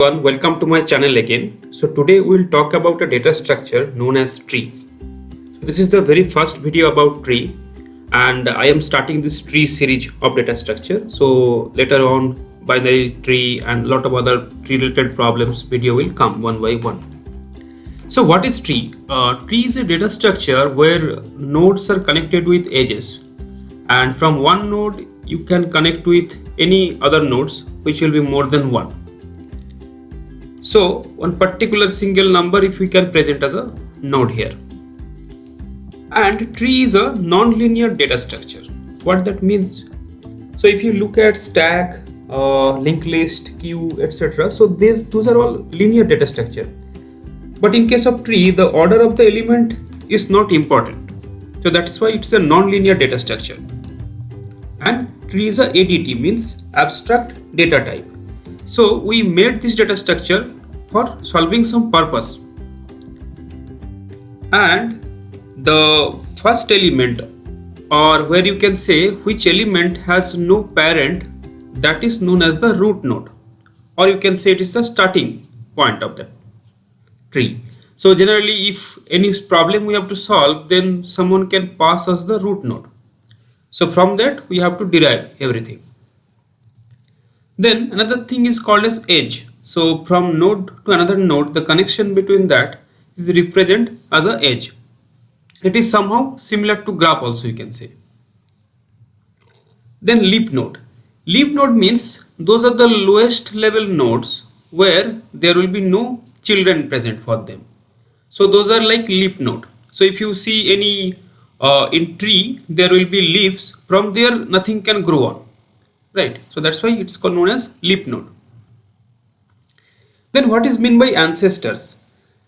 Everyone, welcome to my channel again. So today we will talk about a data structure known as tree. So this is the very first video about tree, and I am starting this tree series of data structure. So later on, binary tree and lot of other tree related problems video will come one by one. So what is tree? Tree is a data structure where nodes are connected with edges, and from one node you can connect with any other nodes, which will be more than one. So one particular single number if we can present as a node here. And tree is a non-linear data structure. What that means? So if you look at stack, linked list, queue, etc. So those are all linear data structure. But in case of tree, the order of the element is not important. So that's why it's a non-linear data structure. And tree is a ADT, means abstract data type. So we made this data structure for solving some purpose. And the first element, or where you can say which element has no parent, that is known as the root node, or you can say it is the starting point of that tree. So generally if any problem we have to solve, then someone can pass us the root node. So from that we have to derive everything. Then another thing is called as edge. So from node to another node, the connection between that is represented as an edge. It is somehow similar to graph also, you can say. Then leaf node. Leaf node means those are the lowest level nodes where there will be no children present for them. So those are like leaf node. So if you see any in tree, there will be leaves. From there nothing can grow on. Right, so that's why it's called known as leaf node. Then what is meant by ancestors?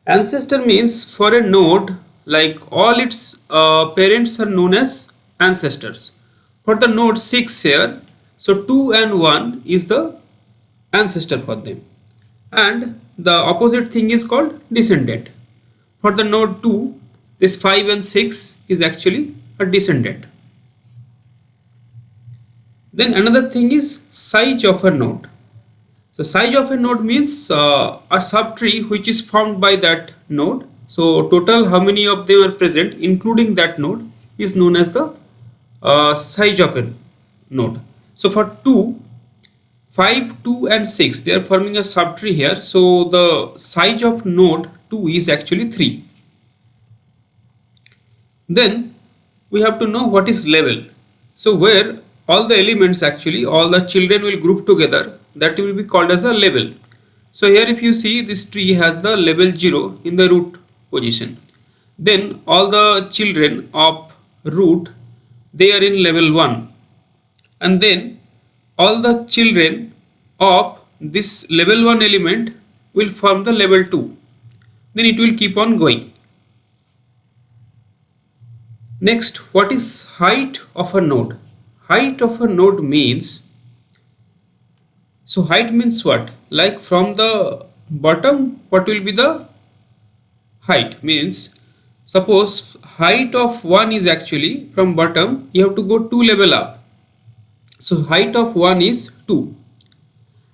Ancestor means for a node, like all its parents are known as ancestors. For the node 6 here, so 2 and 1 is the ancestor for them. And the opposite thing is called descendant. For the node 2, this 5 and 6 is actually a descendant. Then another thing is size of a node. So size of a node means a subtree which is formed by that node. So total how many of them are present including that node is known as the size of a node. So for 2, 5, 2 and 6 they are forming a subtree here. So the size of node 2 is actually 3. Then we have to know what is level. So where all the elements, actually all the children will group together, that will be called as a level. So here if you see, this tree has the level 0 in the root position. Then all the children of root, they are in level 1. And then all the children of this level 1 element will form the level 2. Then it will keep on going. Next, what is height of a node? Height of a node means, so height means what? Like from the bottom, what will be the height? Means suppose height of 1 is actually from bottom, you have to go 2 level up. So height of 1 is 2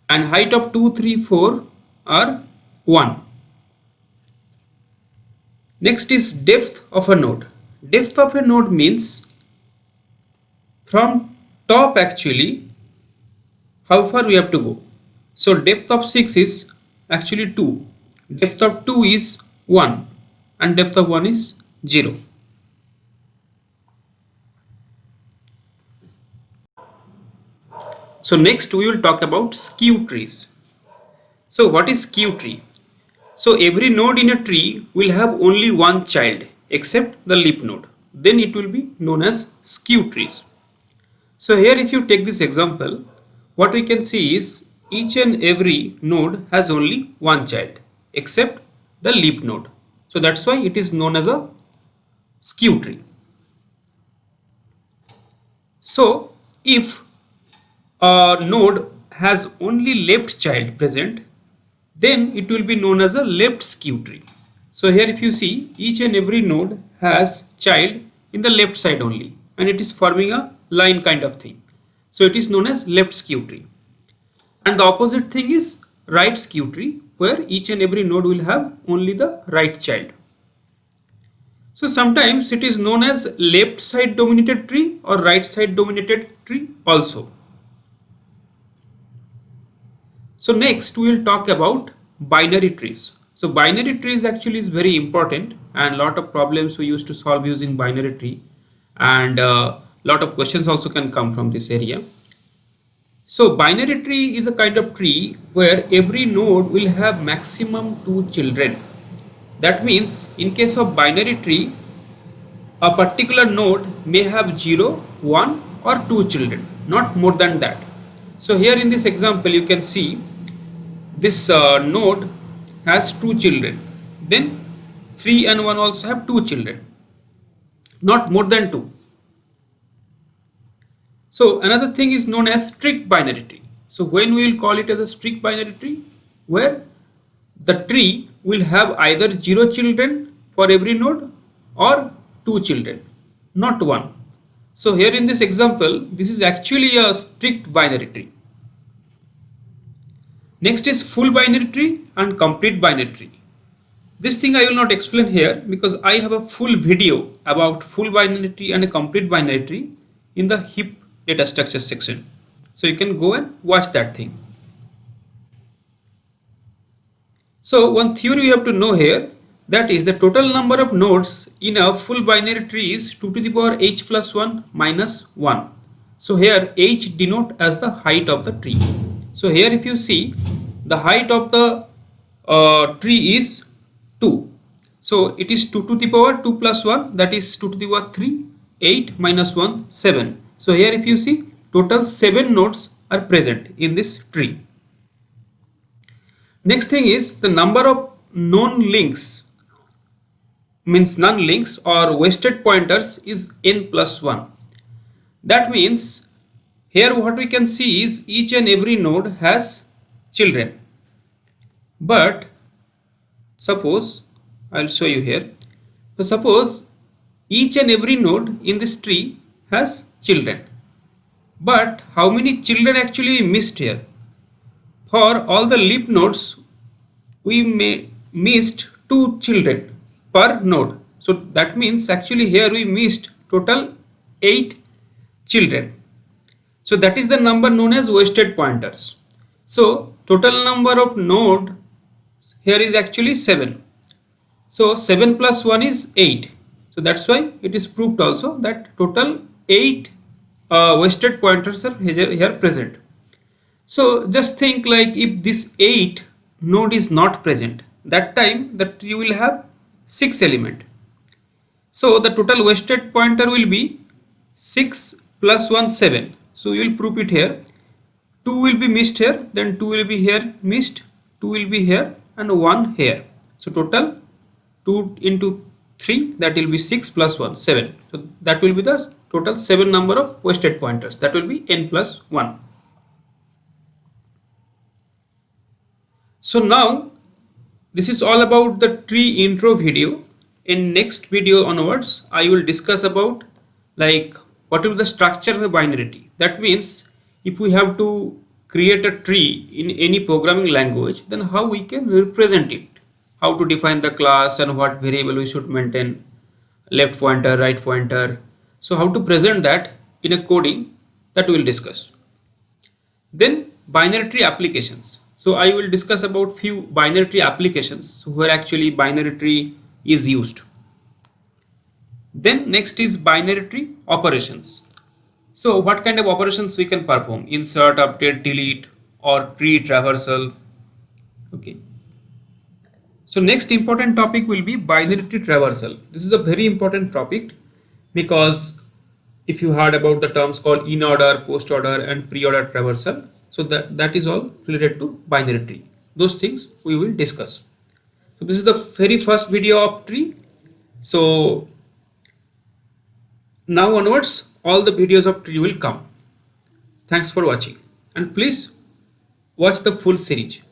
and height of 2, 3, 4 are 1. Next is depth of a node. Depth of a node means from top actually how far we have to go. So depth of 6 is actually 2, depth of 2 is 1 and depth of 1 is 0. So next we will talk about skew trees. So what is skew tree? So every node in a tree will have only one child except the leaf node. Then it will be known as skew trees. So here if you take this example, what we can see is each and every node has only one child except the leaf node. So that's why it is known as a skew tree. So if a node has only left child present, then it will be known as a left skew tree. So here if you see, each and every node has child in the left side only, and it is forming a line kind of thing. So it is known as left skew tree. And the opposite thing is right skew tree where each and every node will have only the right child. So sometimes it is known as left side dominated tree or right side dominated tree also. So next we will talk about binary trees. So binary trees actually is very important, and lot of problems we used to solve using binary tree, and lot of questions also can come from this area. So binary tree is a kind of tree where every node will have maximum 2 children. That means in case of binary tree, a particular node may have 0, 1 or 2 children, not more than that. So here in this example you can see this node has 2 children, then 3 and 1 also have 2 children, not more than 2. So another thing is known as strict binary tree. So when we will call it as a strict binary tree, where the tree will have either 0 children for every node or 2 children, not 1. So here in this example, this is actually a strict binary tree. Next is full binary tree and complete binary tree. This thing I will not explain here because I have a full video about full binary tree and a complete binary tree in the heap data structure section. So you can go and watch that thing. So one theory you have to know here, that is the total number of nodes in a full binary tree is 2 to the power h plus 1 minus 1. So here h denote as the height of the tree. So here if you see, the height of the tree is 2. So it is 2 to the power 2 plus 1, that is 2 to the power 3, 8 minus 1, 7. So here if you see, total 7 nodes are present in this tree. Next thing is the number of known links, means none links or wasted pointers, is n plus 1. That means here what we can see is each and every node has children. But suppose, I'll show you here. So suppose each and every node in this tree has children. But how many children actually we missed here? For all the leaf nodes, we may missed 2 children per node. So that means actually here we missed total 8 children. So that is the number known as wasted pointers. So total number of node here is actually 7. So 7 plus 1 is 8. So that's why it is proved also that total 8 wasted pointers are here present. So just think, like if this 8 node is not present, that time the tree will have 6 element. So the total wasted pointer will be 6 plus 1, 7. So you will prove it here. 2 will be missed here, then 2 will be here missed, 2 will be here and 1 here. So total 2 into 3, that will be 6 plus 1, 7. So that will be the total 7 number of wasted pointers. That will be n plus 1. So now this is all about the tree intro video. In next video onwards, I will discuss about like what is the structure of a binary tree. That means if we have to create a tree in any programming language, then how we can represent it, how to define the class and what variable we should maintain, left pointer, right pointer. So how to present that in a coding, that we will discuss. Then binary tree applications. So I will discuss about few binary tree applications where actually binary tree is used. Then next is binary tree operations. So what kind of operations we can perform? Insert, update, delete, or tree traversal. Okay. So next important topic will be binary tree traversal. This is a very important topic because if you heard about the terms called in order, post order and pre-order traversal, so that is all related to binary tree. Those things we will discuss. So this is the very first video of tree. So now onwards, all the videos of tree will come. Thanks for watching, and please watch the full series.